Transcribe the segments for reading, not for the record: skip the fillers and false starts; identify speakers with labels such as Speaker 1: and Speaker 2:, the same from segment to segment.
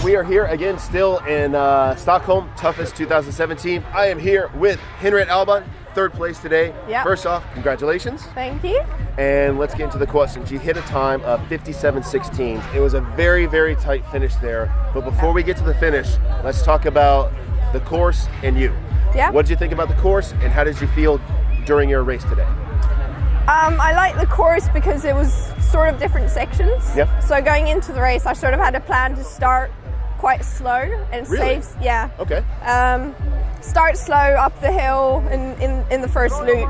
Speaker 1: we are here again, still in Stockholm, Toughest 2017. I am here with Henriette Albon, third place today.
Speaker 2: Yep.
Speaker 1: First off, congratulations.
Speaker 2: Thank you.
Speaker 1: And let's get into the questions. You hit a time of 57.16. It was a very, very tight finish there. But before we get to the finish, let's talk about the course and you.
Speaker 2: Yeah.
Speaker 1: What did you think about the course, and how did you feel during your race today?
Speaker 2: I liked the course because it was sort of different sections.
Speaker 1: Yep.
Speaker 2: So going into the race, I sort of had a plan to start quite slow and
Speaker 1: Really?
Speaker 2: save. Yeah.
Speaker 1: Okay.
Speaker 2: Start slow up the hill in the first loop,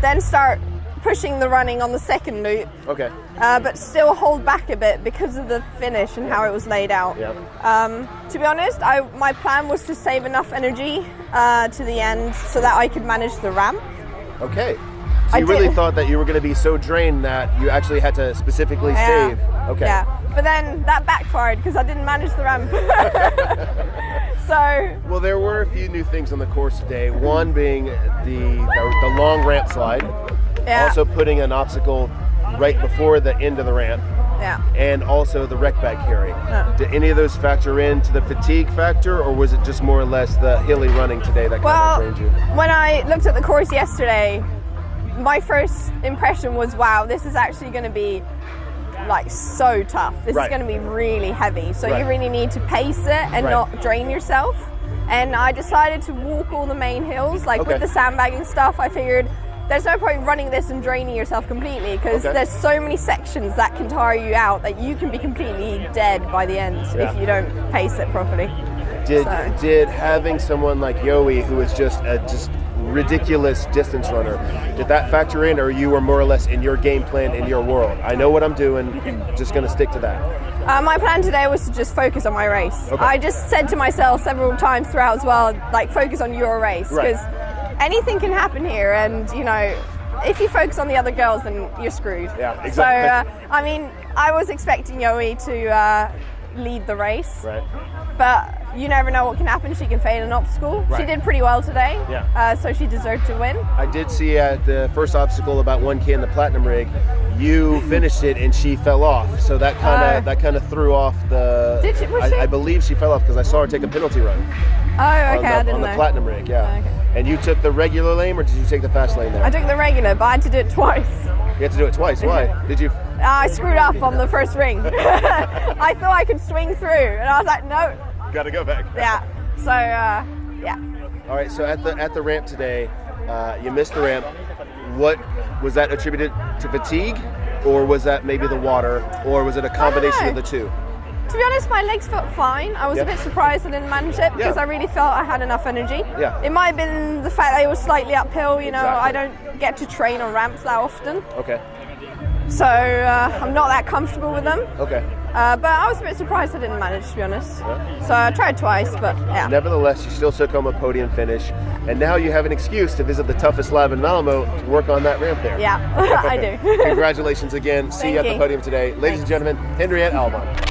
Speaker 2: then start pushing the running on the second loop.
Speaker 1: Okay.
Speaker 2: But still hold back a bit because of the finish and how it was laid out.
Speaker 1: Yeah.
Speaker 2: To be honest, my plan was to save enough energy to the end so that I could manage the ramp.
Speaker 1: Okay. So you really thought that you were going to be so drained that you actually had to specifically save. Okay.
Speaker 2: Yeah, but then that backfired because I didn't manage the ramp. So.
Speaker 1: Well, there were a few new things on the course today. One being the long ramp slide.
Speaker 2: Yeah.
Speaker 1: Also putting an obstacle right before the end of the ramp.
Speaker 2: Yeah.
Speaker 1: And also the rec bag carry.
Speaker 2: Yeah.
Speaker 1: Did any of those factor into the fatigue factor, or was it just more or less the hilly running today that kind of drained you?
Speaker 2: When I looked at the course yesterday, my first impression was, wow, this is actually going to be like so tough. This is going to be really heavy. So you really need to pace it and not drain yourself. And I decided to walk all the main hills, like with the sandbagging stuff. I figured there's no point running this and draining yourself completely because there's so many sections that can tire you out that you can be completely dead by the end if you don't pace it properly.
Speaker 1: Did having someone like Yowie, who is just a ridiculous distance runner, did that factor in, or you were more or less in your game plan in your world? I know what I'm doing, just going to stick to that.
Speaker 2: My plan today was to just focus on my race. I just said to myself several times throughout as well, like, focus on your race, because anything can happen here, and you know, if you focus on the other girls, then you're screwed.
Speaker 1: Yeah, exactly.
Speaker 2: So I mean, I was expecting Yowie to lead the race, but you never know what can happen. She can fail an obstacle. She did pretty well today, so she deserved to win. I
Speaker 1: did see at the first obstacle, about 1K in the platinum rig, you finished it and she fell off. So that kind of threw off the.
Speaker 2: Did she? Was she?
Speaker 1: I believe she fell off because I saw her take a penalty run.
Speaker 2: Oh, okay. I didn't
Speaker 1: on
Speaker 2: know.
Speaker 1: the platinum rig, yeah.
Speaker 2: Okay.
Speaker 1: And you took the regular lane, or did you take the fast lane there?
Speaker 2: I took the regular, but I had to do it twice.
Speaker 1: You had to do it twice. Why? Did you?
Speaker 2: I screwed up on the first ring. I thought I could swing through, and I was like, no.
Speaker 1: Got to go back.
Speaker 2: Yeah. So, yeah.
Speaker 1: All right. So at the ramp today, you missed the ramp. What was that attributed to? Fatigue, or was that maybe the water, or was it a combination of the two?
Speaker 2: To be honest, my legs felt fine. I was a bit surprised I didn't manage it because I really felt I had enough energy.
Speaker 1: Yeah.
Speaker 2: It might have been the fact that it was slightly uphill. You know, I don't get to train on ramps that often.
Speaker 1: Okay.
Speaker 2: So I'm not that comfortable with them.
Speaker 1: Okay.
Speaker 2: But I was a bit surprised I didn't manage, to be honest. Yeah. So I tried twice, but yeah.
Speaker 1: Nevertheless, you still took home a podium finish, and now you have an excuse to visit the toughest lab in Malmo to work on that ramp there.
Speaker 2: Yeah, I do.
Speaker 1: Congratulations again. See you at the podium today. Ladies and gentlemen, Henriette Albon.